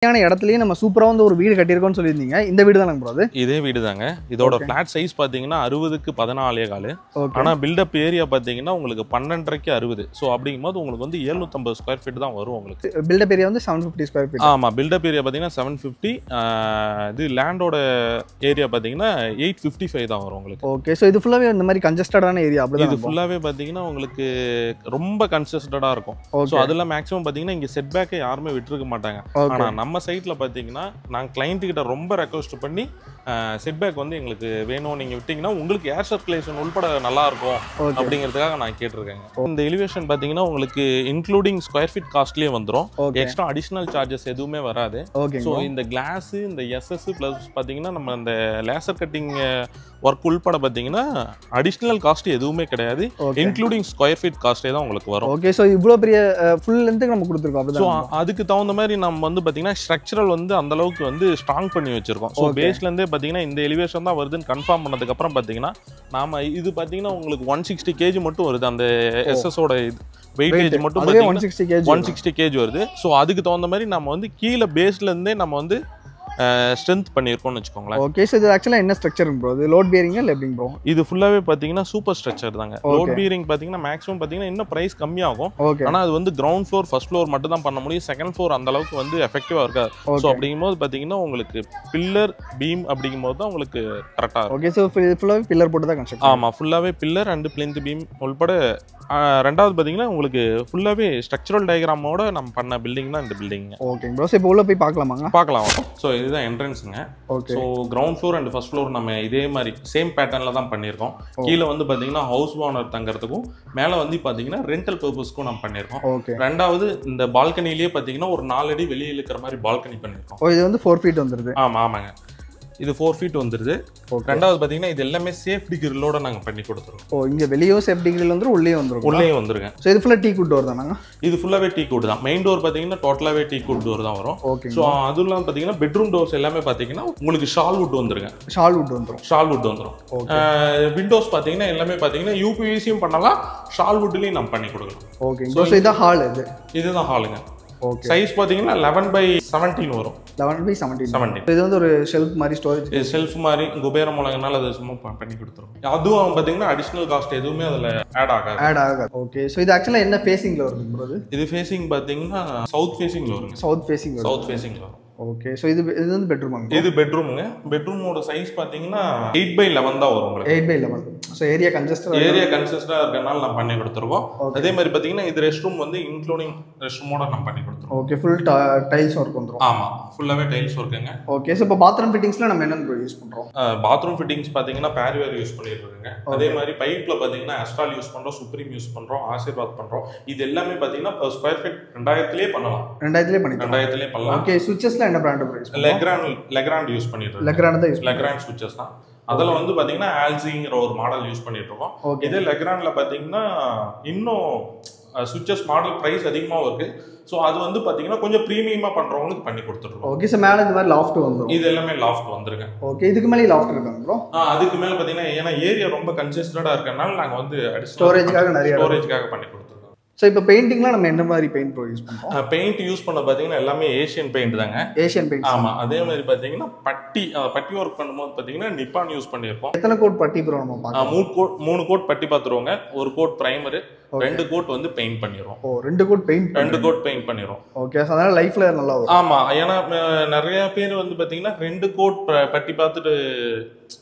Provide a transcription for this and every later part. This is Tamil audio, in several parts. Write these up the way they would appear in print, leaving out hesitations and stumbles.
இடத்துலயே நம்ம சூப்பரா வந்து ஒரு வீடு கட்டியிருக்கோம்னு சொல்லியிருந்தீங்க. இந்த வீடு தானங்க ப்ரோ அது? இதே வீடு தாங்க. இதோட ஃபிளாட் சைஸ் பாத்தீங்கன்னா 60க்கு 14.4. ஆனா பில்டப் ஏரியா பாத்தீங்கன்னா உங்களுக்கு 12.5க்கு 60. ஸோ அப்படிங்கும்போது உங்களுக்கு வந்து 750 ஸ்கொயர் ஃபீட் தான் வரும் உங்களுக்கு. பில்டப் ஏரியா வந்து 750 ஸ்கொயர் ஃபீட். ஆமா, பில்டப் ஏரியா பாத்தீங்கன்னா 750. இது லேண்டோட ஏரியா பாத்தீங்கன்னா 855 தான் வரும் உங்களுக்கு. ஓகே, ஸோ இது ஃபுல்லாவே இந்த மாதிரி கன்ஜஸ்டடான ஏரியா அப்படி இது ஃபுல்லாவே பாத்தீங்கன்னா உங்களுக்கு ரொம்ப கன்ஜஸ்டடா இருக்கும். ஸோ அதெல்லாம் மேக்ஸிமம் பாத்தீங்கன்னா இங்க செட் பேக்கை யாருமே விட்டுருக்க மாட்டாங்க. ஆனா நம்ம சைட்ல பாத்தீங்கன்னா நாங்க கிளைண்ட் கிட்ட ரொம்ப ரெக்வஸ்ட் பண்ணி செட் பேக் வந்து எங்களுக்கு வேணும், நீங்க விட்டீங்கன்னா உங்களுக்கு ஏர் சர்க்குலேஷன் உள்பட நல்லா இருக்கும் அப்படிங்கிறதுக்காக நான் கேட்டிருக்கேன். இந்த எலிவேஷன் பாத்தீங்கன்னா உங்களுக்கு இன்க்ளூடிங் ஸ்கொயர் ஃபீட் காஸ்ட்லயே வந்துடும். எக்ஸ்ட்ரா அடிஷனல் சார்ஜஸ் எதுவுமே வராது. ஸோ இந்த கிளாஸ் இந்த எஸ்எஸ் பிளஸ் பாத்தீங்கன்னா நம்ம இந்த லேசர் கட்டிங் ஒர்க் உள்பட பாத்தீங்கன்னா அடிஷனல் காஸ்ட் எதுவுமே கிடையாது. இன்க்ளூடிங் ஸ்கொயர் ஃபீட் காஸ்டே தான் உங்களுக்கு வரும். ஓகே, ஸோ இவ்வளோ பெரிய ஃபுல் லென்த்துக்கு நம்ம கொடுத்துருக்கோம். ஸோ அதுக்கு தகுந்த மாதிரி நம்ம வந்து பாத்தீங்கன்னா ஸ்ட்ரக்சரல் வந்து அந்த அளவுக்கு வந்து ஸ்ட்ராங் பண்ணி வச்சிருக்கோம். ஸோ பேஸ்ல இருந்தே பாத்தீங்கன்னா இந்த எலிவேஷன் தான் வருதுன்னு கன்ஃபார்ம் பண்ணதுக்கு அப்புறம் பாத்தீங்கன்னா நாம இது பாத்தீங்கன்னா உங்களுக்கு 160 kg மட்டும் வருது. அந்த எஸ்எஸோட வெயிட்டேஜ் மட்டும் 160 kg வருது. ஸோ அதுக்கு தகுந்த மாதிரி நம்ம வந்து கீழே பேஸ்ல இருந்தே நம்ம வந்து ஸ்ட்ரென்த் பண்ணியிருக்கோம்னு வச்சுக்கோங்களேன். ஓகே, ஸோ இது ஆக்சுவலாக என்ன ஸ்ட்ரக்சர் ப்ரோ? இது லோட் பியரிங்கா இல்லை எப்படிங்க ப்ரோ? இது ஃபுல்லாகவே பார்த்தீங்கன்னா சூப்பர் ஸ்ட்ரக்சர் தாங்க. லோட் பியரிங் பார்த்தீங்கன்னா மேக்ஸிமம் பார்த்தீங்கன்னா இன்னும் ப்ரைஸ் கம்மியாகும். ஆனால் அது வந்து கிரவுண்ட் ஃப்ளோர் ஃபர்ஸ்ட் ஃப்ளோர் மட்டும் தான் பண்ண முடியும். செகண்ட் ஃப்ளோர் அந்த அளவுக்கு வந்து எஃபெக்டிவாக இருக்காது. ஸோ அப்படிங்கும்போது பார்த்தீங்கன்னா உங்களுக்கு பில்லர் பீம் அப்படிங்கும்போது தான் உங்களுக்கு கரெக்டாக இருக்கும். ஓகே, ஸோ ஃபுல்லாகவே பில்லர் போட்டு தான் கன்ஸ்ட்ரக்ட். ஆமாம், ஃபுல்லாகவே பில்லர் அண்ட் பிளிந்த் பீம் உள்பட. ரெண்டாவது பார்த்தீங்கன்னா உங்களுக்கு ஃபுல்லாகவே ஸ்ட்ரக்சரல் டயக்ராமோட நம்ம பண்ண பில்டிங் தான் இந்த பில்டிங். ஓகே ப்ரோ, இப்போ உள்ள போய் பார்க்கலாமாங்க? பார்க்கலாம். ஸோ இதுதான் என்ட்ரன்ஸுங்க. So ground floor and first floor நம்ம இதே மாதிரி சேம் பேட்டர்னில் தான் பண்ணியிருக்கோம். கீழே வந்து பார்த்தீங்கன்னா ஹவுஸ் ஓனர் தங்குறதுக்கும் மேலே வந்து பார்த்தீங்கன்னா ரெண்டல் பர்பஸ்க்கும் நம்ம பண்ணியிருக்கோம். ரெண்டாவது இந்த பால்கனிலேயே பார்த்தீங்கன்னா ஒரு 4 அடி வெளியே இருக்கிற மாதிரி பால்கனி பண்ணியிருக்கோம். இது வந்து 4 ஃபீட் வந்துருது. ஆமாங்க, இது 4 ஃபீட் வந்துருது. ரெண்டாவது பார்த்தீங்கன்னா இது எல்லாமே சேஃப்டி கிரில்லோட நாங்கள் பண்ணி கொடுத்துருவோம். இங்கே வெளியும் சேஃப்டி கிரில் வந்துடும், உள்ளே வந்துருங்க. ஸோ இது ஃபுல்லாக டீ குட் டோர் தானாங்க? இது ஃபுல்லாகவே டீ குட் தான். மெயின் டோர் பார்த்தீங்கன்னா டோட்டலாகவே டீ குட் டோர் தான் வரும். ஸோ அதுலாம் பார்த்தீங்கன்னா பெட்ரூம் டோர்ஸ் எல்லாமே பார்த்தீங்கன்னா உங்களுக்கு ஷால்வுட் வந்துருங்க. ஷால்வுட் வந்துடும். விண்டோஸ் பார்த்தீங்கன்னா எல்லாமே பார்த்தீங்கன்னா யூபிவிசியும் பண்ணலாம், ஷால்வுட்லையும் நம்ம பண்ணி கொடுக்கலாம். ஓகே, ஸோ இதுதான் ஹால். இதுதான் ஹாலுங்க. சைஸ் பாத்தீங்கன்னா 11/17 வரும். 11/17. இது வந்து ஒரு ஷெல்ஃப் மாதிரி ஸ்டோரேஜ். இது ஷெல்ஃப் மாதிரி குபேர மூலங்கனால அதை சும்மா பண்ணி கொடுத்துரும். அதுவும் பாத்தீங்கன்னா அடிஷனல் காஸ்ட் எதுவுமே அதுல ஆட் ஆகாது. ஓகே, ஸோ இது ஆக்சுவலா என்ன ஃபேசிங்ல வருது ப்ரோ? இது ஃபேசிங் பாத்தீங்கன்னா சவுத் ஃபேசிங்ல வருங்க. சவுத் ஃபேசிங்ல வரும். ஓகே, ஸோ இது வந்து பெட்ரூமாங்க? இது பெட்ரூமுங்க. பெட்ரூமோட சைஸ் பாத்தீங்கன்னா 8/11 தான் வரும் உங்களுக்கு. 8/11. ஸோ ஏரியா கன்ஜஸ்டடா இருக்கனால நம்ம பண்ணி கொடுத்துருவோம். அதே மாதிரி பாத்தீங்கன்னா இது ரெஸ்ட் ரூம் வந்து இன்க்ளூடிங் ரெஸ்ட் ரூமோட நம்ம பண்ணி கொடுத்துருவோம். ஓகே, ஃபுல் டைல்ஸ் ஒர்க் வந்துரும். ஆமா, ஃபுல்லாவே டைல்ஸ் ஒர்க்குங்க. ஓகே, ஸோ இப்போ பாத்ரூம் ஃபிட்டிங்ஸ்ல நம்ம என்னென்ன யூஸ் பண்றோம்? பாத்ரூம் ஃபிட்டிங்ஸ் பாத்தீங்கன்னா பேரிவேர் யூஸ் பண்ணிருக்காங்க. அதே மாதிரி பைப்ல பாத்தீங்கன்னா அஸ்ட்ரால் யூஸ் பண்றோம், சுப்ரீம் யூஸ் பண்றோம், ஆசீர்வாத் பண்றோம். இது எல்லாமே பாத்தீங்கன்னா per ஸ்கொயர் ஃபீட் 2000லே பண்ணலாம். 2000லே பண்ணலாம். ஓகே, சுவிட்சஸ்ல என்ன பிராண்ட் யூஸ் பண்றோம்? லெக்ராண்ட் யூஸ் பண்ணிட்டு லெக்ராண்ட் சுவிட்சஸ் தான். அதுல வந்து பாத்தீங்கன்னா ஆல்சிங்கிற ஒரு மாடல் யூஸ் பண்ணிட்டு இருக்கோம். இதே லெக்ராண்ட்ல பாத்தீங்கன்னா இன்னும் சுவிட்சஸ் மாடல் பிரைஸ் அதிகமாக இருக்கு. ஸோ அது வந்து பாத்தீங்கன்னா கொஞ்சம் ப்ரீமியமா பண்றவங்களுக்கு பண்ணி கொடுத்துருவோம். ஓகே, சார் மேல இந்த மாதிரி லாஃப்ட் வந்துரும். இது எல்லாமே லாஃப்ட் வந்துருங்க. ஓகே, இதுக்கு மேலே லாஃப்ட் இருக்காங்க ப்ரோ? அதுக்கு மேல பாத்தீங்கன்னா ஏன்னா ஏரியா ரொம்ப கன்ஜஸ்டடா இருக்கறனால நாங்க வந்து ஸ்டோரேஜ்க்காக பண்ணி கொடுத்துருக்கோம். ஸோ இப்போ பெயிண்டிங்லாம் நம்ம என்ன மாதிரி பெயிண்ட் ப்ரோ யூஸ் பண்ணுறோம்? பெயிண்ட் யூஸ் பண்ண பார்த்தீங்கன்னா எல்லாமே ஏஷியன் பெயிண்ட் தாங்க. Asian paint. ஆமாம், அதே மாதிரி பார்த்தீங்கன்னா பட்டி ஒர்க் பண்ணும்போது பார்த்தீங்கன்னா நிப்பான் யூஸ் பண்ணியிருக்கோம். எத்தனை கோட் பட்டி ப்ரோ நம்ம பார்க்கலாம்? 3 கோட் பட்டி பார்த்துருவோங்க. ஒரு கோட் பிரைமரு, 2 கோட் வந்து பெயிண்ட் பண்ணிடுவோம். 2 கோட் பெயிண்ட் பண்ணிடுவோம். ஓகே, அதனால லைஃப்ல நல்லா வரும். ஆமாம், ஏன்னா நிறைய பேர் வந்து பார்த்தீங்கன்னா 2 கோட் பட்டி பார்த்துட்டு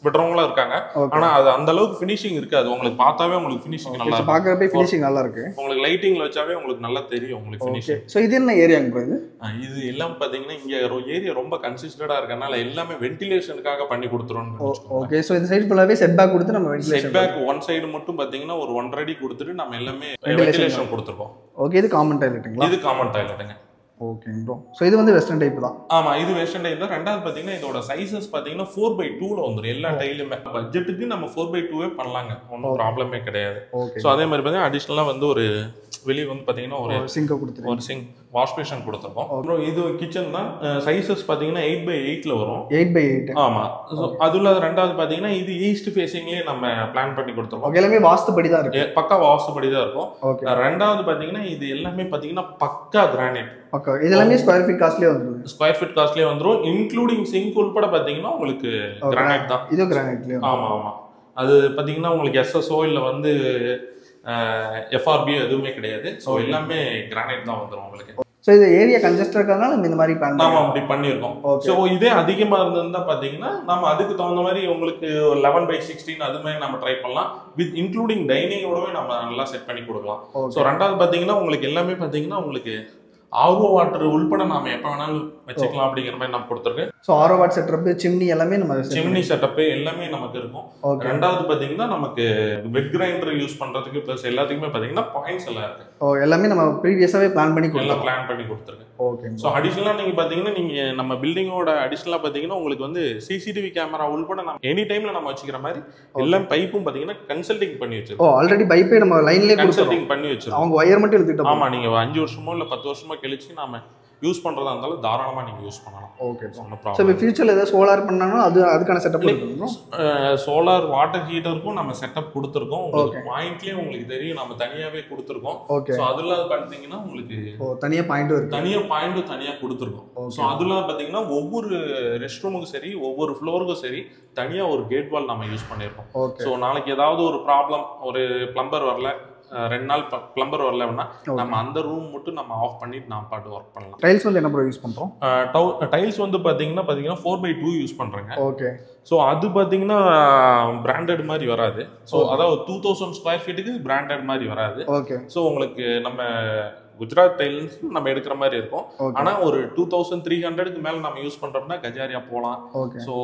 விடுறவங்களா இருக்காங்க. ஆனா அது அந்த அளவுக்கு ஃபினிஷிங் இருக்காது. உங்களுக்கு பார்த்தாவே உங்களுக்கு ஃபினிஷிங் நல்லா இருக்கு. பார்க்கறப்பே ஃபினிஷிங் நல்லா இருக்கு. உங்களுக்கு லைட்டிங்ல வச்சாவே உங்களுக்கு நல்லா தெரியும் உங்களுக்கு ஃபினிஷிங். சோ இது என்ன ஏரியாங்க ப்ரோ? இது எல்லாம் பாத்தீங்கன்னா இங்க ஏரியா ரொம்ப கன்சிஸ்டன்டா இருக்கனால எல்லாமே வென்டிலேஷனுக்காக பண்ணி கொடுத்துறோம். ஓகே, சோ இந்த சைடு ஃபுல்லாவே செட் பேக் கொடுத்து நம்ம ventilation set back one side மட்டும் பாத்தீங்கன்னா ஒரு 1.5 அடி கொடுத்துட்டு நம்ம எல்லாமே வென்டிலேஷன் கொடுத்துறோம். ஓகே, இது காமன் டாய்லெட்டுங்களா? இது காமன் டாய்லெட்டுங்க. ஓகே ப்ரோ, சோ இது வந்து வெஸ்டர்ன் டைப் தான். ஆமா, இது வெஸ்டர்ன் டைப் தான். ரெண்டாவது பாத்தீங்கன்னா இதோட சைஸஸ் பாத்தீங்கன்னா 4/2ல வந்துரும் எல்லா டைலுமே. பட்ஜெட்டுக்கு நம்ம 4/2 பண்ணலாங்க, ஒன்றும் ப்ராப்ளமே கிடையாது. சோ அதே மாதிரி பாத்தீங்கன்னா அடிஷனலா வந்து ஒரு வெளிய வந்து பாத்தீங்கன்னா ஒரு சிங்க் கொடுத்துருக்கோம். ஒரு சிங்க் வாஷ் பேஷன் கொடுத்துருக்கோம். அப்புறம் இது கிச்சன் தான். சைஸஸ் பார்த்தீங்கன்னா 8x8 வரும். 8x8 ஆமாம். அதுல ரெண்டாவது பார்த்தீங்கன்னா இது ஈஸ்ட் ஃபேஸிங்லேயே நம்ம பிளான் பண்ணி கொடுத்துருக்கோம். எல்லாமே வாஸ்துபடி தான் இருக்கு. பக்கா வாஸ்துபடி தான் இருக்கும். ரெண்டாவது பார்த்தீங்கன்னா இது எல்லாமே பார்த்தீங்கன்னா பக்கா கிரானைட். பக்கா இது எல்லாமே ஸ்கொயர் ஃபீட் காஸ்ட்லேயே வந்துடும். ஸ்கொயர் ஃபீட் காஸ்ட்லேயே வந்துடும். இன்க்ளூடிங் சிங்க் உட்பட பார்த்தீங்கன்னா உங்களுக்கு கிரானைட் தான். இது கிரானைட்லேயே. ஆமாம் ஆமாம். அது பார்த்தீங்கன்னா உங்களுக்கு எஸ்எஸ்ஓ இல்லை வந்து எஃப்ஆர்பி எதுவுமே கிடையாது. ஸோ எல்லாமே கிரானைட் தான் வந்துடும் உங்களுக்கு. ஸோ இது ஏரியா கன்ஜஸ்டாக இருக்கிறதுனால நம்ம இந்த மாதிரி பிளான் நாம அப்படி பண்ணியிருக்கோம். ஸோ இதே அதிகமாக இருந்ததுன்னா பார்த்தீங்கன்னா நம்ம அதுக்கு தகுந்த மாதிரி உங்களுக்கு 11/16 அது மாதிரி நம்ம ட்ரை பண்ணலாம். வித் இன்க்ளூடிங் டைனிங்கோடவே நம்ம நல்லா செட் பண்ணி கொடுக்கலாம். ஸோ ரெண்டாவது பார்த்தீங்கன்னா உங்களுக்கு எல்லாமே பார்த்தீங்கன்னா உங்களுக்கு ஆர்ஓ வாட்டர் உள்பட நாம எப்போ வேணாலும் வச்சுக்கலாம் அப்படிங்கிற மாதிரி நம்ம கொடுத்துருக்கேன். So RO water setup, chimney எல்லாமே நம்ம சிம்னி செட்டப் எல்லாமே நமக்கு இருக்கும். ரெண்டாவது பார்த்தீங்கன்னா நமக்கு வெட் கிரைண்டர் யூஸ் பண்ணுறதுக்கு ப்ளஸ் எல்லாத்துக்குமே பார்த்தீங்கன்னா பாயிண்ட்ஸ் எல்லாம் இருக்கு. எல்லாமே நம்ம ப்ரீவியஸாகவே பிளான் பண்ணி எல்லாம் பிளான் பண்ணி கொடுத்துருக்கேன். ஓகே. ஸோ அடிஷ்னலாக நீங்கள் பார்த்தீங்கன்னா நீங்கள் நம்ம பில்டிங்கோட அடிஷ்னலாக பார்த்தீங்கன்னா உங்களுக்கு வந்து சிசிடிவி கேமரா உள்பட நம்ம எனி டைமில் நம்ம வச்சுக்கிற மாதிரி எல்லாம் பைப்பும் பார்த்தீங்கன்னா கன்சல்டிங் பண்ணி வச்சிருக்கோம். ஆல்ரெடி பைப்பே நம்ம லைன்லேயே கன்சல்டிங் பண்ணி வச்சிருக்கோம். அவங்க ஒயர் மட்டும் எடுத்துக்கிட்டோம். ஆமாம், நீங்கள் 5 வருஷமோ இல்லை 10 வருஷமோ கழிச்சு நாம யூஸ் பண்ணுறதா இருந்தாலும் தாராளமாக நீங்கள் யூஸ் பண்ணலாம். ஓகே. ஸோ இப்போ ஃபியூச்சரில் ஏதாவது சோலார் பண்ணாலும் அதுக்கான செட்டப் கொடுத்துருக்கோம். சோலார் வாட்டர் ஹீட்டருக்கும் நம்ம செட்டப் கொடுத்துருக்கோம். உங்களுக்கு பாயிண்ட்லேயே உங்களுக்கு தெரியும் நம்ம தனியாகவே கொடுத்துருக்கோம். ஓகே. ஸோ அதெல்லாம் பார்த்தீங்கன்னா உங்களுக்கு தனியாக பாயிண்ட்டும் இருக்கு. தனியாக கொடுத்துருக்கோம். ஸோ அதெல்லாம் பார்த்தீங்கன்னா ஒவ்வொரு ரெஸ்ட் ரூமுக்கும் சரி ஒவ்வொரு ஃப்ளோருக்கும் சரி தனியாக ஒரு கேட் வால் நம்ம யூஸ் பண்ணியிருக்கோம். ஸோ நாளைக்கு ஏதாவது ஒரு ப்ராப்ளம், ஒரு பிளம்பர் வரல, 2 நாள் பிளம்பர் வரலன்னா நம்ம அந்த ரூம் மட்டும் நம்ம ஆஃப் பண்ணிட்டு நம்ம பாட்டு ஒர்க் பண்ணலாம். டைல்ஸ் வந்து என்ன ப்ரோ யூஸ் பண்றோம்? டைல்ஸ் வந்து பாத்தீங்கன்னா 4x2 யூஸ் பண்றேங்க. ஓகே. ஸோ அது பார்த்தீங்கன்னா பிராண்டட் மாதிரி வராது. ஸோ அதாவது 2000 ஸ்கொயர் ஃபீட்டுக்கு பிராண்டட் மாதிரி வராது. ஓகே. ஸோ உங்களுக்கு நம்ம குஜராத் டைல்ஸ் நம்ம எடுக்கிற மாதிரி இருக்கும். ஆனால் ஒரு 2300க்கு மேலே நம்ம யூஸ் பண்ணுறோம்னா கஜாரியா போகலாம். ஸோ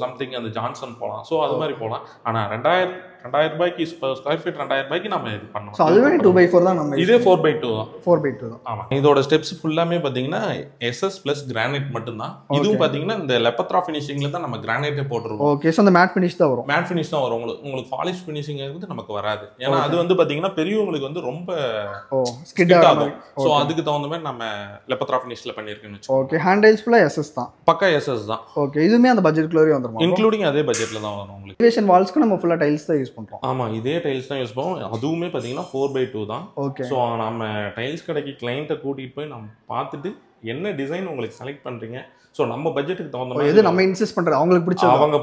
சம்திங் அந்த ஜான்சன் போகலாம். ஸோ அது மாதிரி போகலாம். ஆனால் 2000 ரூபாய்க்கு ஸ்கொயர் ஃபீட் 2000 ரூபாய்க்கு நம்ம இது பண்ணலாம். அதுவே 2x4 தான். நம்ம இதே 4x2 தான். 4x2 தான். ஆமாம். இதோட ஸ்டெப்ஸ் ஃபுல்லாமே பார்த்தீங்கன்னா எஸ்எஸ் ப்ளஸ் கிரானைட் மட்டும்தான். இதுவும் பார்த்தீங்கன்னா இந்த லெப்பத்ரா ஃபினிஷிங்ல தான் நம்ம கிரானைட்டே போட்டுருவோம். ஓகே. ஸோ அந்த மேட் ஃபினிஷ் தான் வரும். மேட் ஃபினிஷ் தான் வரும். உங்களுக்கு பாலிஷ் ஃபினிஷிங் வந்து நமக்கு வராது. ஏன்னா அது வந்து பார்த்தீங்கன்னா பெரியவங்களுக்கு வந்து ரொம்ப ஸ்கிட் ஆகும். ஸோ அதுக்கு தகுந்த மாதிரி நம்ம லெப்பத்ரா ஃபினிஷ்ல பண்ணியிருக்கோம்னு வச்சுக்கோங்க. ஓகே. ஹேண்ட் டைல்ஸ் ஃபுல்லாக எஸ்எஸ் தான். பக்கா எஸ்எஸ் தான். ஓகே. இதுவுமே அந்த பட்ஜெட்குள்ளே வந்துரும். இன்க்ளூடிங் அதே பட்ஜெட்ல தான் வரும் உங்களுக்கு. எலிவேஷன் வால்ஸ்க்கு நம்ம ஃபுல்லாக டைல்ஸ் தான் யூஸ் பண்ணுறோம். ஆமாம், இதே டைல்ஸ் தான் யூஸ் பண்ணுவோம். அதுவுமே பார்த்தீங்கன்னா 4x2 தான். ஓகே. ஸோ நம்ம டைல்ஸ் கடைக்கு கிளைண்ட்டை கூட்டிகிட்டு போய் நம்ம பார்த்துட்டு என்ன டிசைன் உங்களுக்கு செலக்ட் பண்ணுறீங்க, ஸோ நம்ம பட்ஜெட்டுக்கு தகுந்த மாதிரி எது நம்ம இன்சிஸ்ட் பண்ணுறது அவங்களுக்கு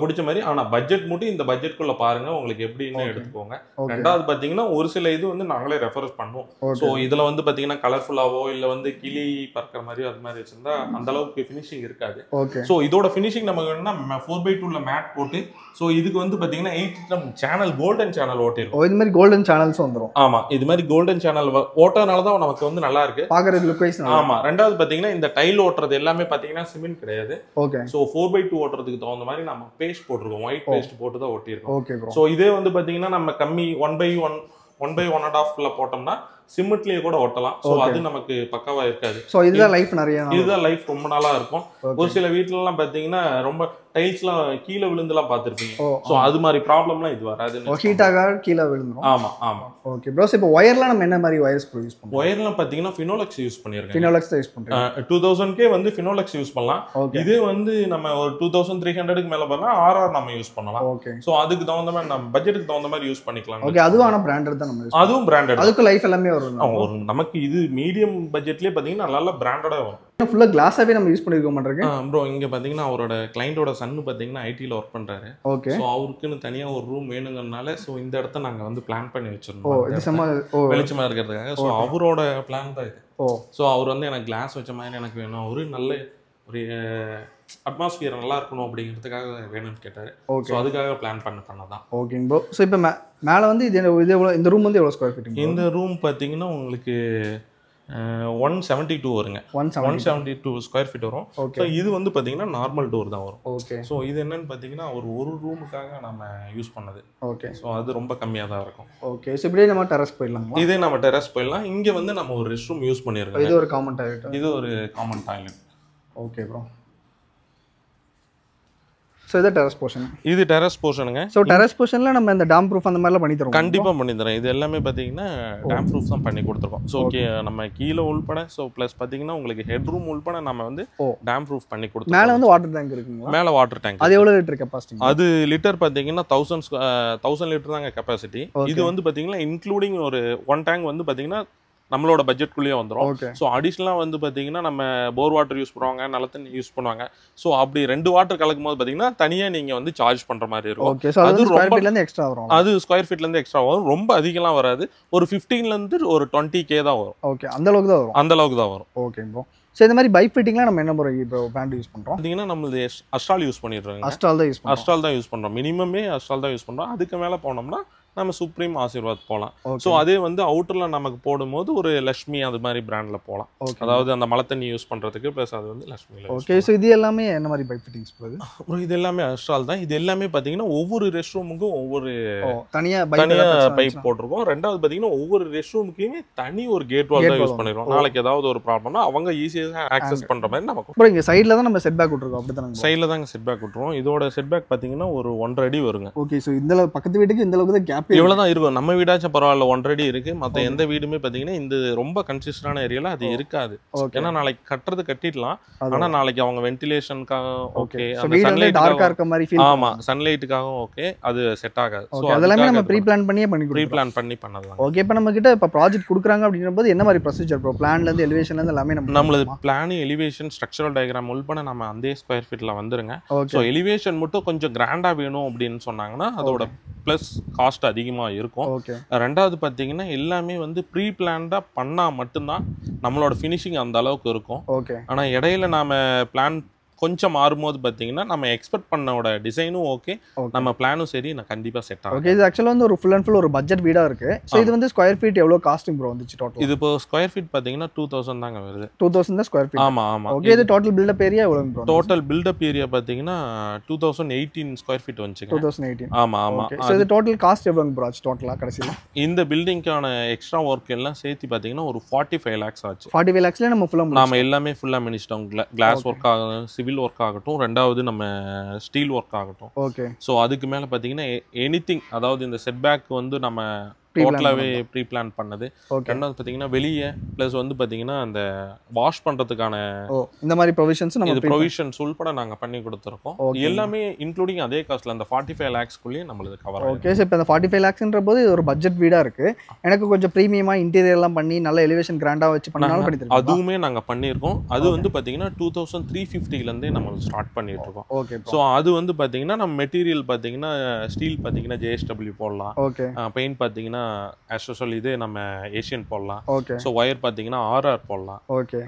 பிடிச்ச மாதிரி. ஆனால் பட்ஜெட் மட்டும் இந்த பட்ஜெட்குள்ளே பாருங்க, உங்களுக்கு எப்படின்னு எடுத்துக்கோங்க. ரெண்டாவது பார்த்தீங்கன்னா ஒரு சில இது வந்து நாங்களே ரெஃபரன்ஸ் பண்ணுவோம். ஸோ இதில் வந்து பார்த்தீங்கன்னா கலர்ஃபுல்லாவோ இல்லை வந்து கிளி பறக்கிற மாதிரியோ அது மாதிரி வச்சிருந்தா அந்த அளவுக்கு ஃபினிஷிங் இருக்காது. ஸோ இதோட ஃபினிஷிங் நமக்கு வேணும்னா 4x2ல மேட் போட்டு, ஸோ இதுக்கு வந்து பார்த்தீங்கன்னா 8 சேனல் கோல்டன் சேனல் ஓட்டிருக்கும். இது மாதிரி கோல்டன் சேனல்ஸ் வந்துடும். ஆமாம், இது மாதிரி கோல்டன் சேனல் ஓட்டனால தான் நமக்கு வந்து நல்லா இருக்கு பார்க்கறது லுக் வைஸ். ஆமாம். ரெண்டாவது பார்த்தீங்கன்னா இந்த டைல் ஓட்டுறது எல்லாமே பார்த்தீங்கன்னா சிமெண்ட் கிடையாது. ஓகே. ஸோ 4x2 ஓட்டுறதுக்கு தகுந்த மாதிரி நம்ம பேஸ்ட் போட்டிருக்கோம். ஒயிட் பேஸ்ட் போட்டு தான் ஓட்டியிருக்கோம். Okay bro. ஸோ இதே வந்து பார்த்தீங்கன்னா நம்ம கம்மி 1/1.5 போட்டோம்னா சிமெண்ட்லயே கூட ஓட்டலாம். ஸோ அது நமக்கு பக்காவா இருக்காது. ஸோ இதுதான் லைஃப் இதுதான் லைஃப் ரொம்ப நாளா இருக்கும். ஒரு சில வீட்டுலலாம் பார்த்தீங்கன்னா ரொம்ப டைல்ஸ்லாம் கீழே விழுந்துலாம் பார்த்துருப்பீங்க. ஸோ அது மாதிரி ப்ராப்ளம்லாம் இது வராது. ஹீட்டாக கீழே விழுந்துரும். ஆமாம் ஆமாம். Okay bro. இப்போ ஒயர்லாம் நம்ம என்ன மாதிரி ஒயர்ஸ் யூஸ் பண்ணுவோம்? ஒயர்லாம் பார்த்தீங்கன்னா ஃபினோலெக்ஸ் யூஸ் பண்ணியிருக்கேன். ஃபினோலெக்ஸ் தான் யூஸ் பண்ணுறேன். 2000K வந்து ஃபினோலெக்ஸ் யூஸ் பண்ணலாம். இதே வந்து நம்ம ஒரு 2300க்கு மேலே பண்ணலாம் ஆர்ஆர் நம்ம யூஸ் பண்ணலாம். ஓகே. ஸோ அதுக்கு தகுந்த மாதிரி நம்ம பட்ஜெட்டுக்கு தகுந்த மாதிரி யூஸ் பண்ணிக்கலாம். ஓகே. அதுவும் ஆனால் பிராண்டட் தான் நம்ம. அதுவும் பிராண்டட். அதுக்கு லைஃப் எல்லாமே வரும். நமக்கு இது மீடியம் பட்ஜெட்லேயே பார்த்தீங்கன்னா நல்ல பிராண்டடாக வரும். ஃபுல்லாக கிளாஸாகவே நம்ம யூஸ் பண்ணிருக்க மாட்டேங்க. ப்ரோ இங்கே பார்த்தீங்கன்னா அவரோட கிளைண்டோட சன்னு பார்த்தீங்கன்னா ஐடியில் ஒர்க் பண்ணுறாரு. ஓகே. ஸோ அவருக்குன்னு தனியாக ஒரு ரூம் வேணுங்கிறதுனால ஸோ இந்த இடத்த நாங்கள் வந்து பிளான் பண்ணி வச்சிருந்தோம் வெளிச்சமாக இருக்கிறதுக்காக. ஸோ அவரோட பிளான் தான் இது. ஸோ அவர் வந்து எனக்கு கிளாஸ் வச்ச மாதிரி எனக்கு வேணும், ஒரு நல்ல ஒரு அட்மாஸ்பியர் நல்லா இருக்கணும் அப்படிங்கிறதுக்காக வேணும்னு கேட்டார். ஸோ அதுக்காக பிளான் பண்ணதான். ஓகேங்க ப்ரோ. ஸோ இப்போ மேலே வந்து இது இந்த ரூம் வந்து எவ்வளோ ஸ்கொயர் ஃபீட்? இந்த ரூம் பார்த்தீங்கன்னா உங்களுக்கு 172 வருங்க. 172 ஸ்கொயர் ஃபீட் வரும். ஸோ இது வந்து பார்த்தீங்கன்னா நார்மல் டோர் தான் வரும். ஓகே. ஸோ இது என்னன்னு பார்த்தீங்கன்னா ஒரு ரூமுக்காக நம்ம யூஸ் பண்ணது. ஓகே. ஸோ அது ரொம்ப கம்மியாக தான் இருக்கும். ஓகே. ஸோ இப்படியே நம்ம டெரஸ் போயிடலாம். இதே நம்ம டெரஸ் போயிடலாம். இங்கே வந்து நம்ம ஒரு ரெஸ்ட் ரூம் யூஸ் பண்ணியிருக்கோம். இது ஒரு காமன் டாய்லெட். இது ஒரு common toilet. Okay bro. So இது டெரஸ் போர்ஷன். இது டெரஸ் போர்ஷனுங்க. ஸோ டெரஸ் போர்ஷனில் நம்ம இந்த டேம் ப்ரூஃப் அந்த மாதிரிலாம் பண்ணி தரோம். கண்டிப்பாக பண்ணி தரேன். இது எல்லாமே பார்த்தீங்கன்னா டேம் ப்ரூஃப் தான் பண்ணி கொடுத்துருக்கோம். ஸோ நம்ம கீழே உள்பட ஸோ ப்ளஸ் பார்த்தீங்கன்னா உங்களுக்கு ஹெட் ரூம் உள்பட நம்ம வந்து டேம் ப்ரூஃப் பண்ணி கொடுத்துருக்கோம். மேலே வந்து வாட்டர் டேங்க் இருக்குங்களா? மேலே வாட்டர் டேங்க். அது எவ்வளோ லிட்டர் கெப்பாசிட்டி? அது லிட்டர் பார்த்தீங்கன்னா 1000 லிட்டர் தாங்க கெப்பாசிட்டி. இது வந்து பார்த்தீங்கன்னா இன்க்ளூடிங் ஒரு 1 டேங்க் வந்து பார்த்தீங்கன்னா நம்மளோட பட்ஜெட்குள்ளேயே வந்துடும். ஸோ அடிஷ்னலாக வந்து பார்த்தீங்கன்னா நம்ம போர் வாட்டர் யூஸ் பண்ணுவாங்க, நல்ல தண்ணி யூஸ் பண்ணுவாங்க. ஸோ அப்படி 2 வாட்டர் கலக்கும் போது பார்த்தீங்கன்னா தனியாக நீங்கள் வந்து சார்ஜ் பண்ணுற மாதிரி இருக்கும். அது ரொம்ப எக்ஸ்ட்ரா வரும். அது ஸ்கொயர் ஃபீட்லேருந்து எக்ஸ்ட்ரா வரும். ரொம்ப அதிகம்லாம் வராது. ஒரு 15லேருந்து ஒரு 20K தான் வரும். ஓகே, அந்த அளவுக்கு தான் வரும். அந்த அளவுக்கு தான் வரும். Okay bro. ஸோ இந்த மாதிரி பைப் ஃபிட்டிங்லாம் நம்ம என்ன பிராண்ட் யூஸ் பண்ணுறோம்? பார்த்தீங்கன்னா நம்மளது அஸ்ட்ரால் யூஸ் பண்ணிடுறோங்க. அஸ்ட்ரால் தான் யூஸ் பண்ணுறோம். மினிமமே அஸ்ட்ரால் தான் யூஸ் பண்ணுறோம். அதுக்கு மேலே போனோம்னா நம்ம சுப்ரீம் ஆசீர்வாத் போகலாம். ஸோ அதே வந்து அவுட்டரில் நமக்கு போடும்போது ஒரு லக்ஷ்மி அது மாதிரி பிராண்டில் போகலாம். அதாவது அந்த மழை தண்ணி யூஸ் பண்ணுறதுக்கு ப்ளஸ் அது வந்து லக்ஷ்மியில். ஓகே, ஸோ இது எல்லாமே என்ன மாதிரி பைப் ஃபிட்டிங்ஸ் போகுது? இது எல்லாமே அஸ்ட்ரால் தான். இது எல்லாமே பார்த்தீங்கன்னா ஒவ்வொரு ரெஸ்ட் ரூமுக்கும் ஒவ்வொரு தனியாக பைப் போட்டிருக்கோம். ரெண்டாவது பார்த்தீங்கன்னா ஒவ்வொரு ரெஸ்ட் ரூமுக்குமே தனி ஒரு கேட் வால் தான் யூஸ் பண்ணிடுவோம். நாளைக்கு ஏதாவது ஒரு ப்ராப்ளம்னா அவங்க ஈஸியாக ஆக்சஸ் பண்ணுற மாதிரி நமக்கு. அப்புறம் இங்கே சைடில் தான் நம்ம செட் பேக் விட்டுருக்கோம். அப்படி தானே? சைடில் தாங்க செட் பேக் விட்டுருவோம். இதோட செட் பேக் பார்த்தீங்கன்னா ஒரு 1.5 அடி வருங்க. ஓகே, ஸோ இந்த பக்கத்து வீட்டுக்கு இந்த அளவுக்கு தான் கேப் இவ்வளோ தான் இருக்கும். நம்ம வீடாச்சும் பரவாயில்ல 1.5 அடி இருக்கு. மற்ற எந்த வீடுமே பார்த்தீங்கன்னா இந்த ரொம்ப கன்சிஸ்டான ஏரியால அது இருக்காது. ஏன்னா நாளைக்கு கட்டுறது கட்டிடலாம். ஆனா நாளைக்கு அவங்க வென்டிலேஷனுக்காக ஓகே, டார்க்கா இருக்க மாதிரி ஃபீல். ஆமா, சன்லைட்டுக்காகவும் ஓகே, அது செட் ஆகாது. சோ அதெல்லாம் நம்ம ப்ரீ பிளான் பண்ணியே பண்ணலாம். ஓகே, இப்போ நம்ம கிட்ட இப்போ ப்ராஜெக்ட் கொடுக்குறாங்க அப்படிங்கும்போது என்ன மாதிரி ப்ரொசீஜர் ப்ரோ? பிளான்ல இருந்து எலிவேஷன்ல இருந்து எல்லாமே நம்மளது பிளான், எலிவேஷன், ஸ்ட்ரக்சரல் டயகிராம் உள்பட நம்ம அந்த ஸ்கொயர் ஃபீட்ல வந்துருங்க. ஸோ எலிவேஷன் மட்டும் கொஞ்சம் கிராண்டா வேணும் அப்படின்னு சொன்னாங்கன்னா அதோட ப்ளஸ் காஸ்ட் அதிகமா இருக்கும். ரெண்டாவது பார்த்தீங்கன்னா எல்லாமே வந்து ப்ரீ பிளான்டா பண்ணா மட்டும்தான் நம்மளோட ஃபினிஷிங் அந்த அளவுக்கு இருக்கும். ஆனா இடையில நாம பிளான் கொஞ்சம் மாறும்போது பார்த்தீங்கன்னா நம்ம எக்ஸ்பெக்ட் பண்ணோட டிசைனும் ஓகே, நம்ம பிளானும் சரி, நான் கண்டிப்பா செட் ஆகும். ஓகே, இது ஆக்சுவலா வந்து ஒரு ஃபுல் அண்ட் ஃபுல் ஒரு பட்ஜெட் வீடா இருக்கு. சோ இது வந்து ஸ்கொயர் ஃபீட் எவ்வளவு காஸ்டிங் ப்ரோ வந்துச்சு டோட்டல்? இது இப்போ ஸ்கொயர் ஃபீட் பாத்தீங்கன்னா 2000 தாங்க வருது. 2000 தான் ஸ்கொயர் ஃபீட். ஆமா ஆமா. ஓகே, இது டோட்டல் பில்ட் அப் ஏரியா எவ்வளவு bro? Total build up area பாத்தீங்கன்னா 2018 ஸ்கொயர் ஃபீட் வந்துச்சு. 2018. ஆமா ஆமா. சோ இது டோட்டல் காஸ்ட் எவ்வளவு ப்ரோ ஆச்சு டோட்டலா கடைசில? இந்த பில்டிங்கான எக்ஸ்ட்ரா வொர்க் எல்லாம் சேர்த்து பாத்தீங்கன்னா ஒரு 45 lakhs ஆச்சு. 45 lakhsல நம்ம ஃபுல்லா நாம எல்லாமே ஃபுல்லா மினிஸ்டோம். கிளாஸ் வொர்க் ஆகட்டும், சிவில் வொர்க் ஆகட்டும், ரெண்டாவது நம்ம ஸ்டீல் ஒர்க் ஆகட்டும். ஓகே, ஸோ அதுக்கு மேலே பார்த்தீங்கன்னா எனிதிங், அதாவது இந்த செட் பேக் வந்து நம்ம டோட்டலாகவே ப்ரீ பிளான் பண்ணது. ரெண்டாவது பார்த்தீங்கன்னா வெளியே ப்ளஸ் வந்து பார்த்தீங்கன்னா அந்த வாஷ் பண்ணுறதுக்கான இந்த மாதிரி ப்ரொவிஷன்ஸ் நம்ம ப்ரொவிஷன்ஸ் உள்பட நாங்கள் பண்ணி கொடுத்துருக்கோம். எல்லாமே இன்க்ளூடிங் அதே காஸ்ட்ல அந்த 45 lakhsக்குள்ளேயே நம்மளுக்கு கவர். ஓகே, சார் இப்போ அந்த 45 lakhsன்ற போது இது ஒரு பட்ஜெட் வீடாக இருக்கு. எனக்கு கொஞ்சம் ப்ரீமியமாக இன்டீரியர்லாம் பண்ணி நல்ல எலிவேஷன் கிராண்டாக வச்சு பண்ணாலும் பண்ணிருக்கோம். அதுவுமே நாங்கள் பண்ணியிருக்கோம். அது வந்து பார்த்தீங்கன்னா 2350லேருந்தே நம்ம ஸ்டார்ட் பண்ணிட்டு இருக்கோம். ஓகே, ஸோ அது வந்து பார்த்தீங்கன்னா நம்ம மெட்டீரியல் பார்த்தீங்கன்னா ஸ்டீல் பார்த்தீங்கன்னா JSW போடலாம். ஓகே, பெயிண்ட் பார்த்தீங்கன்னா இதே நம்ம ஏஷியன் போடலாம். ஓகே, ஸோ ஒயர் பார்த்தீங்கன்னா RR போடலாம். ஓகே,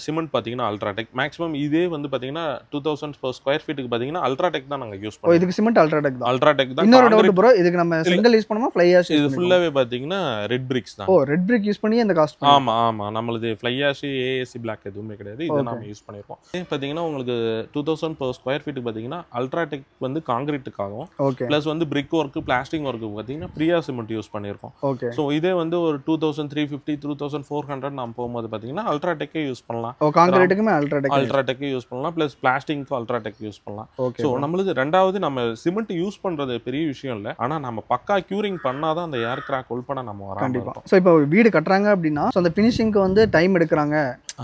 சிமெண்ட் பார்த்தீங்கன்னா அல்ட்ராடெக். மேக்ஸிமம் இதே வந்து பார்த்தீங்கன்னா 2000 per square feetக்கு பார்த்தீங்கன்னா அல்ட்ராடெக் தான் நாங்கள் யூஸ் பண்ணுவோம். இதுக்கு சிமெண்ட் அல்ட்ராடெக் தான். அல்ட்ராடெக் தான். இன்னொரு டவுட் ப்ரோ, இதுக்கு நம்ம செங்கல் யூஸ் பண்ணுமா ஃப்ளை ஆஷ்? இது ஃபுல்லாவே பார்த்தீங்கன்னா ரெட் பிரிக்ஸ் தான். ரெட் பிரிக் யூஸ் பண்ணி அந்த காஸ்ட். ஆமா ஆமா, நம்மளுது ஃப்ளை ஆஷ் AAC பிளாக் எதுவுமே கிடையாது. இது நாம யூஸ் பண்ணிருக்கோம். பார்த்தீங்கன்னா உங்களுக்கு 2000 per square feetக்கு பார்த்தீங்கன்னா அல்ட்ராடெக் வந்து கான்கிரீட்டுக்காகவும், ப்ளஸ் வந்து பிரிக் ஒர்க், பிளாஸ்டிக் ஒர்க்கு பார்த்தீங்கன்னா பிரியா சிமெண்ட் யூஸ் பண்ணிருக்கோம். ஓகே, ஸோ இதே வந்து ஒரு 2350 2400 நம்ம போகும்போது பார்த்தீங்கன்னா அல்ட்ராடெக்கே யூஸ் பண்ணலாம். கான்கிரீட்டுக்குமே அல்ட்ராடெக்கே யூஸ் பண்ணலாம், ப்ளஸ் பிளாஸ்டிக்கு அல்ட்ராடெக் யூஸ் பண்ணலாம். ஸோ நம்மளுக்கு ரெண்டாவது நம்ம சிமெண்ட் யூஸ் பண்றது பெரிய விஷயம் இல்லை, ஆனா நம்ம பக்கா கியூரிங் பண்ணாதான் அந்த ஏர் கிராக் உள்பட நம்ம வர. கண்டிப்பா. ஸோ இப்போ வீடு கட்டுறாங்க அப்படின்னா அந்த ஃபினிஷிங்க்கு வந்து டைம் எடுக்கிறாங்க,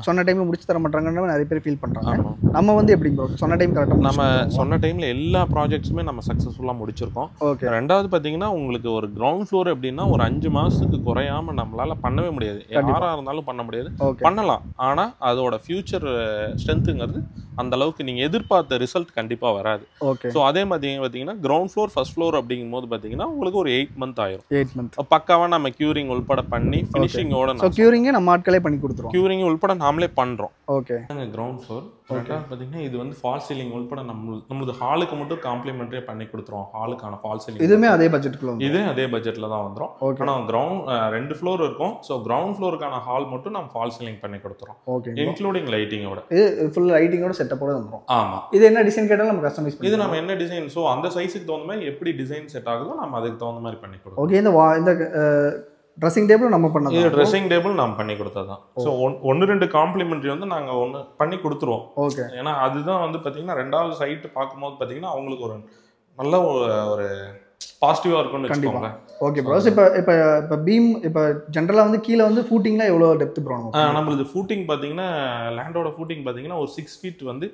சொன்ன டைம்ல முடிச்சு தர மாட்டாங்கன்னு நிறைய பேர் ஃபீல் பண்றாங்க. நம்ம வந்து எப்படி ப்ரோ சொன்ன டைம் கரெக்டாக நம்ம சொன்ன டைம்ல எல்லா ப்ராஜெக்ட்ஸுமே நம்ம சக்ஸஸ்ஃபுல்லாக முடிச்சிருக்கோம். ரெண்டாவது பார்த்தீங்கன்னா உங்களுக்கு ஒரு கிரவுண்ட் ஃப்ளோர் எப்படின்னா ஒரு 5 மாசத்துக்கு குறையாம நம்மளால பண்ணவே முடியாது. யாரா இருந்தாலும் பண்ண முடியாது, பண்ணலாம். ஆனா அதோட ஃபியூச்சர் ஸ்ட்ரென்த்துங்கிறது அந்த அளவுக்கு நீங்க எதிர்பார்த்த ரிசல்ட் கண்டிப்பா வராது. ஸோ அதே மாதிரி பார்த்தீங்கன்னா கிரவுண்ட் ஃப்ளோர் ஃபர்ஸ்ட் ஃப்ளோர் அப்படிங்கும் போது பார்த்தீங்கன்னா உங்களுக்கு ஒரு 8 month ஆயிரும். 8 month பக்காவா நம்ம கியூரிங் உள்பட பண்ணி ஃபினிஷிங்கோட. ஸோ கியூரிங்கே நம்ம ஆட்களே பண்ணி கொடுத்துருவோம். கியூரிங் உள்பட நாமளே பண்றோம். Okay, ground floor. பார்த்தீங்கன்னா இது வந்து ஃபால் சீலிங் உள்பட நம்மளது ஹாலுக்கு மட்டும் காம்ப்ளிமெண்டரியா பண்ணி கொடுத்துருவோம். ஹாலுக்கான ஃபால் சீலிங் இதுவுமே அதே பட்ஜெட்டுக்குள்ள வந்துரும். இது அதே பட்ஜெட்ல தான் வந்துரும். ஆனா கிரவுண்ட் 2 ஃப்ளோர் இருக்கும். ஸோ கிரவுண்ட் ஃப்ளோருக்கான ஹால் மட்டும் நம்ம ஃபால் சீலிங் பண்ணி கொடுத்துறோம். ஓகே, இன்க்ளூடிங் லைட்டிங்கோட. இது ஃபுல் லைட்டிங்கோட செட்டப்போட வந்துரும். ஆமா, இது என்ன டிசைன் கேட்டாலும் நம்ம கஸ்டமைஸ் பண்ணி. இது நம்ம என்ன டிசைன், ஸோ அந்த சைஸுக்கு தகுந்த மாதிரி எப்படி டிசைன் செட் ஆகுதோ நம்ம அதுக்கு தகுந்த மாதிரி பண்ணி கொடுப்போம். ஓகே, இந்த ட்ரெஸ்ஸிங் டேபிள் நம்ம பண்ணது. இது ட்ரெஸ்ஸிங் டேபிள் நம்ம பண்ணி கொடுத்ததான். ஸோ 1-2 காம்ப்ளிமெண்ட்ரி வந்து நாங்கள் ஒன்று பண்ணி கொடுத்துருவோம். ஓகே. ஏன்னா அதுதான் வந்து பார்த்தீங்கன்னா 2வது சைட்டு பார்க்கும்போது பார்த்தீங்கன்னா அவங்களுக்கு ஒரு நல்ல ஒரு பாசிட்டிவாக இருக்கும்னு வச்சுக்கோங்க. Okay bro. இப்போ பீம் இப்போ ஜென்ரலாக வந்து கீழே வந்து ஃபூட்டிங்லாம் எவ்வளோ டெப்த் ப்ரோ? நம்மளுது ஃபூட்டிங் பார்த்தீங்கன்னா லேண்டோட ஃபூட்டிங் பார்த்தீங்கன்னா ஒரு 6 ஃபீட் வந்து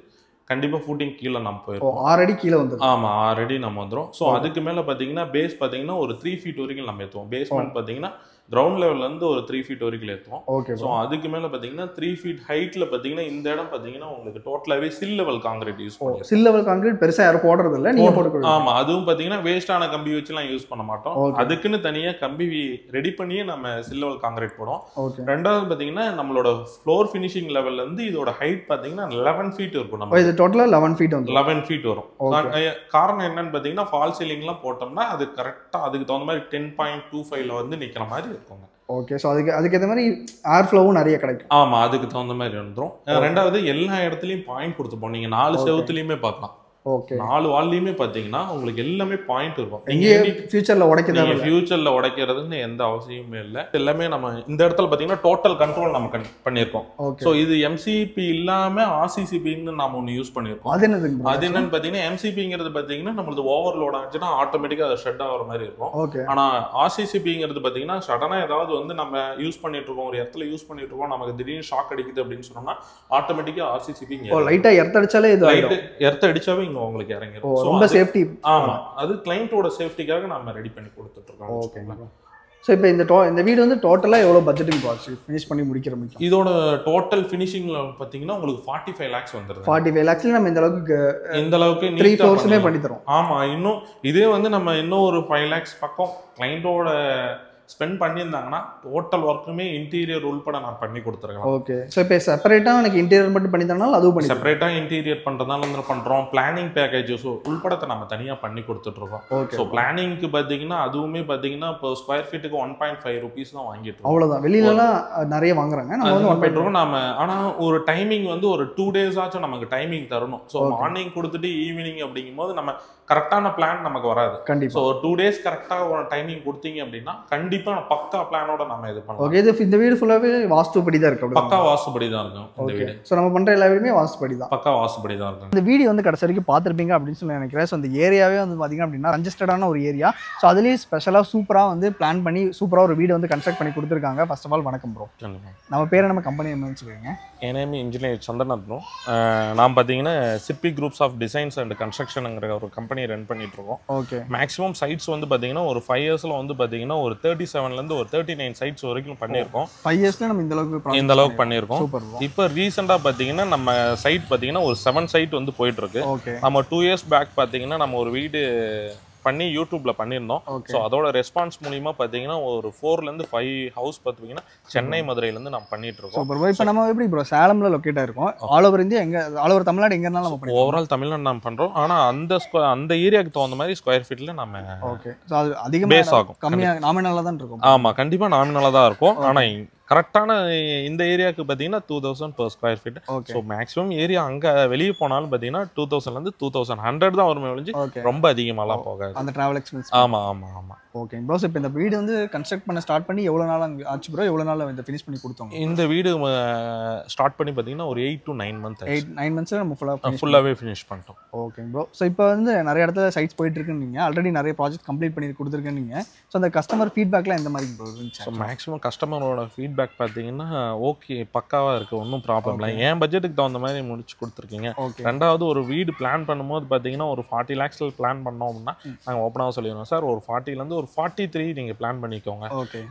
கண்டிப்பாக ஃபூட்டிங் கீழே நம்ம போயிருக்கோம். 6 அடி கீழே வந்து. ஆமாம், 6 அடி நம்ம வந்துடும். ஸோ அதுக்கு மேலே பார்த்தீங்கன்னா பேஸ் பார்த்தீங்கன்னா ஒரு 3 ஃபீட் வரைக்கும் நம்ம ஏற்றுவோம். பேஸ்மெண்ட் பார்த்தீங்கன்னா கிரவுண்ட் லெவல்லேருந்து ஒரு 3 ஃபீட் வரைக்கும் ஏற்றுவோம். ஓகே. ஸோ அதுக்கு மேலே பார்த்தீங்கன்னா 3 ஃபீட் ஹைட்டில் பார்த்தீங்கன்னா இந்த இடம் பார்த்தீங்கன்னா உங்களுக்கு டோட்டலாகவே சில் லெவல் காங்கிரீட் யூஸ் பண்ணுவோம். சில் லெவல் காங்கிரீட் பெருசாக யாரும் போடுறது இல்லை, நீங்கள் போட்டுக்கணும். ஆமாம், அதுவும் பார்த்தீங்கன்னா வேஸ்டான கம்பி வச்சுலாம் யூஸ் பண்ண மாட்டோம். அதுக்குன்னு தனியாக கம்பி ரெடி பண்ணியே நம்ம சில் லெவல் காங்கிரீட் போடுவோம். 2வது பார்த்தீங்கன்னா நம்மளோட ஃப்ளோர் ஃபினிஷிங் லெவல்லேருந்து இதோட ஹைட் பார்த்தீங்கன்னா 11 ஃபீட் இருக்கும். நம்ம இது டோட்டலாக 11 ஃபீட் வந்து 11 ஃபீட் வரும். காரணம் என்னன்னு பார்த்தீங்கன்னா ஃபால் சீலிங்லாம் போட்டோம்னா அது கரெக்டாக அதுக்கு தகுந்த மாதிரி 10.25ல வந்து நிற்கிற மாதிரி இருக்குங்க. ஓகே. ஸோ அதுக்கேற்ற மாதிரி ஏர் ஃப்ளோவும் நிறைய கிடைக்கும். ஆமாம், அதுக்கு தகுந்த மாதிரி வந்துடும். 2வது எல்லா இடத்துலையும் பாயிண்ட் கொடுத்துப்போம். நீங்கள் 4 செவத்துலையுமே பார்க்கலாம். ஓகே. 4 வால்லையுமே பார்த்தீங்கன்னா உங்களுக்கு எல்லாமே பாயிண்ட் இருக்கும். ஃபியூச்சரில் உடைக்கிறது ஃபியூச்சரில் உடைக்கிறதுன்னு எந்த அவசியமே இல்லை. எல்லாமே நம்ம இந்த இடத்துல பார்த்தீங்கன்னா டோட்டல் கண்ட்ரோல் நம்ம பண்ணியிருக்கோம். ஸோ இது எம்சிபி இல்லாமல் ஆர்சிசிபின்னு நம்ம ஒன்று யூஸ் பண்ணியிருக்கோம். அது என்னன்னு பார்த்தீங்கன்னா எம்சிபிங்கிறது பார்த்தீங்கன்னா நம்மளுக்கு ஓவர்லோட் ஆச்சுன்னா ஆட்டோமேட்டிக்காக அதை ஷட் ஆகிற மாதிரி இருக்கும். ஓகே. ஆனால் ஆர்சிசிபிங்கிறது பார்த்தீங்கன்னா சடனாக ஏதாவது வந்து நம்ம யூஸ் பண்ணிட்டு இருக்கோம், ஒரு இடத்துல யூஸ் பண்ணிட்டு இருக்கோம், நமக்கு திடீர்னு ஷாக் அடிக்குது அப்படின்னு சொன்னோம்னா ஆட்டோமேட்டிக்காக ஆர்சிசிபி லைட்டாக எர்த் அடிச்சாலே எர்த் அடிச்சாவே உங்களுக்கு இறங்கிரும். ரொம்ப சேஃப்டி. ஆமா, அது கிளையண்டோட சேஃப்டிக்காக நம்ம ரெடி பண்ணி கொடுத்துட்டு இருக்கோம். ஓகே. ஸோ இப்போ இந்த வீடு வந்து டோட்டலாக எவ்வளோ பட்ஜெட்டிங் போச்சு ஃபினிஷ் பண்ணி முடிக்கிற முடியும்? இதோட டோட்டல் ஃபினிஷிங்ல பார்த்தீங்கன்னா உங்களுக்கு 45 lakhs வந்துருது. 45 lakhsல நம்ம இந்த அளவுக்கு 3 floors பண்ணி தரோம். ஆமா, இன்னும் இதே வந்து நம்ம இன்னும் ஒரு 5 lakhs பக்கம் கிளைண்டோட ஸ்பெண்ட் பண்ணியிருந்தாங்கன்னா டோட்டல் ஒர்க்குமே இன்டீரியர் உள்பட நான் பண்ணி கொடுத்துருக்கேன். ஓகே. ஸோ இப்போ செப்பரேட்டாக எனக்கு இன்டீரியர் மட்டும் பண்ணி தரனால அதுவும் பண்ணி செப்பரேட்டாக இன்டீரியர் பண்ணுறதால வந்து பண்ணுறோம். பிளானிங் பேக்கேஜஸ் உள்படத்தை நம்ம தனியாக பண்ணி கொடுத்துட்ருக்கோம். ஓகே. ஸோ பிளானிங்க்கு பார்த்தீங்கன்னா அதுவுமே பார்த்தீங்கன்னா இப்போ ஸ்கொயர் ஃபீட்டுக்கு 1.5 rupees தான் வாங்கிட்டு இருக்கோம். அவ்வளோதான். வெளியிலலாம் நிறைய வாங்குறாங்க, நம்ம வந்து 1.5 ரூபா. நம்ம ஆனால் ஒரு டைமிங் வந்து ஒரு 2 days ஆச்சும் நமக்கு டைமிங் தரணும். ஸோ மார்னிங் கொடுத்துட்டு ஈவினிங் அப்படிங்கும்போது நம்ம கரெக்டான பிளான் நமக்கு வராது. கண்டிப்பாக. ஸோ 2 days கரெக்டாக ஒரு டைமிங் கொடுத்தீங்க அப்படின்னா கண்டிப்பாக பக்கா பிளானோட நம்ம இது பண்ணலாம். ஓகே. இந்த வீடு ஃபுல்லாகவே வாஸ்துபடி தான் இருக்கு. பக்கா வாஸ்துபடி தான் இருக்கும் இந்த வீடு. ஸோ நம்ம பண்ணுற எல்லா வீடுமே வாஸ்துபடி தான், பக்கா வாஸ்துபடி தான் இருக்கும். இந்த வீடியோ வந்து கடைசி வரைக்கும் பார்த்துருப்பீங்க அப்படின்னு சொல்லி நினைக்கிறேன். ஸோ அந்த ஏரியாவே வந்து பார்த்தீங்க அப்படின்னா கன்ஜஸ்டடான ஒரு ஏரியா. ஸோ அதுலேயும் ஸ்பெஷலாக சூப்பராக வந்து பிளான் பண்ணி சூப்பராக ஒரு வீடு வந்து கன்ஸ்ட்ரக்ட் பண்ணி கொடுத்துருக்காங்க. ஃபர்ஸ்ட் ஆஃப் ஆல் வணக்கம் ப்ரோ. நம்ம பேர் நம்ம கம்பெனி என்னன்னு சொல்லுவீங்க? என் நேம் இன்ஜினியர் சந்திரநாத். நான் பார்த்தீங்கன்னா சிப்பி குரூப்ஸ் ஆஃப் டிசைன்ஸ் அண்ட் கன்ஸ்ட்ரக்ஷனுங்கிற ஒரு கம்பெனி ரன் பண்ணிட்டு இருக்கோம். ஓகே. மேக்ஸிமம் சைட்ஸ் வந்து பார்த்தீங்கன்னா ஒரு 5 yearsல வந்து பார்த்தீங்கன்னா ஒரு 37லேருந்து ஒரு 39 சைட்ஸ் வரைக்கும் பண்ணியிருக்கோம். 5 yearsல நம்ம இந்த அளவுக்கு பண்ணியிருக்கோம். இப்போ ரீசெண்டாக பார்த்தீங்கன்னா நம்ம சைட் பார்த்தீங்கன்னா ஒரு 7 சைட் வந்து போயிட்டு இருக்கு. நம்ம 2 years பேக் பார்த்தீங்கன்னா நம்ம ஒரு வீடு பண்ணி யூடியூப்ல பண்ணியிருந்தோம். ஸோ அதோட ரெஸ்பான்ஸ் மூலியமா பார்த்தீங்கன்னா ஒரு 4லேருந்து 5 ஹவுஸ் பார்த்தீங்கன்னா சென்னை மதுரையிலேருந்து நம்ம பண்ணிட்டு இருக்கோம். இப்போ நம்ம எப்படி ப்ரோ சேலம்ல லொக்கேட் ஆயிருக்கோம், all over India all over Tamil Nadu எங்க இருந்தாலும் நம்ம ஓவரால் தமிழ்நாடு நம்ம பண்றோம். ஆனா அந்த ஏரியாவுக்கு தகுந்த மாதிரி ஸ்கொயர் ஃபீட்ல நம்ம ஓகே. ஸோ அது அதிகமாக பேஸ் ஆகும், கம்மியாக நாமினலாக தான் இருக்கும். ஆமா, கண்டிப்பா நாமினலாக தான் இருக்கும். ஆனா கரெக்டான இந்த ஏரியாவுக்கு பார்த்தீங்கன்னா 2000 per square feet. So maximum area அங்கே வெளியே போனாலும் பார்த்தீங்கன்னா 2000லேருந்து 2100 தான் வருமே ஒழிஞ்சு ரொம்ப அதிகமாகலாம் போகாது அந்த ட்ராவல் எக்ஸ்பென்ஸ். ஆமாம். Okay bro. இப்போ இந்த வீடு வந்து கன்ஸ்ட்ரக்ட் பண்ண ஸ்டார்ட் பண்ணி எவ்வளோ நாள் ஆச்சு ப்ரோ? எவ்வளோ நாள் இந்த ஃபினிஷ் பண்ணி கொடுத்தோம்? இந்த வீடு ஸ்டார்ட் பண்ணி பார்த்தீங்கன்னா ஒரு 8 to 9 months. 9 months நம்ம ஃபுல்லாகவே ஃபினிஷ் பண்ணிட்டோம். Okay bro. ஸோ இப்போ வந்து நிறைய இடத்துல சைட்ஸ் போயிட்டு இருக்குன்னு நீங்கள் ஆல்ரெடி நிறைய ப்ராஜெக்ட் கம்ப்ளீட் பண்ணி கொடுத்துருக்கேன்னு நீங்கள். ஸோ அந்த கஸ்டமர் ஃபீட்பேக்லாம் எந்த மாதிரி ப்ரோ இருந்துச்சு? ஸோ மேக்ஸிமம் கஸ்டமரோட ஃபீட்பேக் பார்த்தீங்கன்னா ஓகே பக்காவாக இருக்குது, ஒன்றும் ப்ராப்ளம் இல்லை, என் பட்ஜெட்டுக்கு தகுந்த மாதிரி முடிச்சு கொடுத்துருக்கீங்க. ரெண்டாவது ஒரு வீடு பிளான் பண்ணும்போது பார்த்தீங்கன்னா ஒரு 40 lakhsல பிளான் பண்ணோம் அப்படின்னா நாங்கள் ஓப்பனாக சொல்லிடுவோம் சார் ஒரு 40லேருந்து ஒரு 43 நீங்கள் பிளான் பண்ணிக்கோங்க.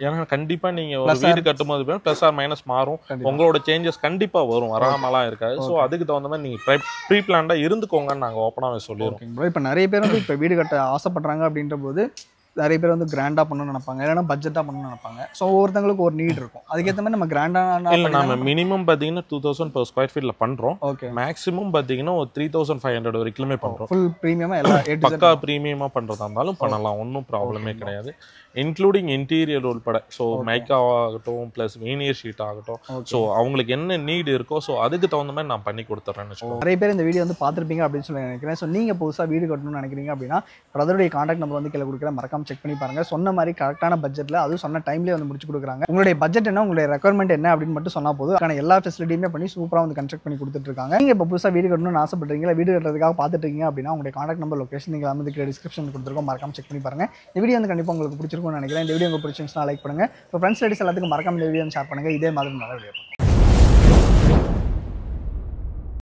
ஏன்னா கண்டிப்பாக நீங்கள் ஒரு வீடு கட்டும்போது ப்ளஸ் ஆர் மைனஸ் மாறும், உங்களோட சேஞ்சஸ் கண்டிப்பாக வரும், வராமலாம் இருக்காது. ஸோ அதுக்கு தகுந்த மாதிரி நீங்கள் ப்ரீ பிளான்டாக இருந்துக்கோங்கன்னு நாங்கள் ஓப்பனாகவே சொல்லிடுவோம். இப்போ நிறைய பேர் வந்து இப்போ வீடு கட்ட ஆசைப்படுறாங்க அப்படின்ற போது நிறைய பேர் வந்து கிராண்டாக பண்ணணும்னு நினைப்பாங்க, இல்லைன்னா பட்ஜெட்டாக பண்ணணும்னு நினைப்பாங்க. ஸோ ஒவ்வொருத்தங்களுக்கு ஒரு நீட் இருக்கும், அதுக்கேற்ற மாதிரி நம்ம கிராண்டாக இல்லை நம்ம மினிமம் பார்த்தீங்கன்னா 2000 per square feetல பண்ணுறோம். ஓகே. மேக்ஸிமம் பார்த்தீங்கன்னா ஒரு 3500 வரைக்குமே பண்ணுறோம். ஃபுல் ப்ரீமியமாக எல்லாம் பக்கா ப்ரீமியமாக பண்ணுறதா இருந்தாலும் பண்ணலாம், ஒன்றும் ப்ராப்ளமே கிடையாது. இன்க்ளூடிங் இன்டீரியர் உள்பட. ஸோ மைக்கா ஆகட்டும் ப்ளஸ் வீனியர் ஷீட் ஆகட்டும், ஸோ அவங்களுக்கு என்ன நீட் இருக்கோ ஸோ அதுக்கு தகுந்த மாதிரி நான் பண்ணி கொடுத்துட்றேன்னு சொல்லுவோம். நிறைய பேர் இந்த வீடியோ வந்து பார்த்துருப்பீங்க அப்படின்னு சொல்லி நினைக்கிறேன். ஸோ நீங்கள் புதுசாக வீடு கட்டணும்னு நினைக்கிறீங்க அப்படின்னா பிரதருடைய கான்டாக்ட் நம்பர் வந்து கீழே கொடுக்குறேன், மறக்காம மறக்காம செக் பண்ணி பாருங்க. சொன்ன மாதிரி கரெக்டான பட்ஜெட்டில் அதுவும் சொன்ன டைம்லேயே வந்து முடிச்சு கொடுக்குறாங்க. உங்களுடைய பட்ஜெட் என்ன, உங்களுடைய ரெக்குவயர்மெண்ட் என்ன அப்படின்னு மட்டும் சொன்னால் போதும். அதுக்கான எல்லா ஃபெசிலிட்டியுமே பண்ணி சூப்பராக வந்து கன்ஸ்ட்ரக்ட் பண்ணி கொடுத்துட்ருக்காங்க. நீங்கள் இப்போ புதுசாக வீடு கட்டணும்னு ஆசைப்படுறீங்க, வீடு கட்டுறதுக்காக பார்த்துட்டு இருக்கீங்க அப்படின்னா உங்களுடைய கான்டாக்ட் நம்பர் லொகேஷன் நீங்கள் வந்து டிஸ்கிரிப்ஷன் கொடுத்துருக்கோம், மறக்காம செக் பண்ணி பாருங்க. இந்த வீடியோ வந்து கண்டிப்பாக உங்களுக்கு பிடிச்சிருக்கும்னு நினைக்கிறேன். இந்த வீடியோ உங்களுக்கு பிடிச்சிருந்துச்சுன்னா லைக் பண்ணுங்க. இப்போ ஃப்ரெண்ட்ஸ் லேடிஸ் எல்லாத்துக்கும் மறக்காம இந்த வீடியோ ஷேர் பண்ணுங்க. இதே மாதிரி நல்ல வீடியோ.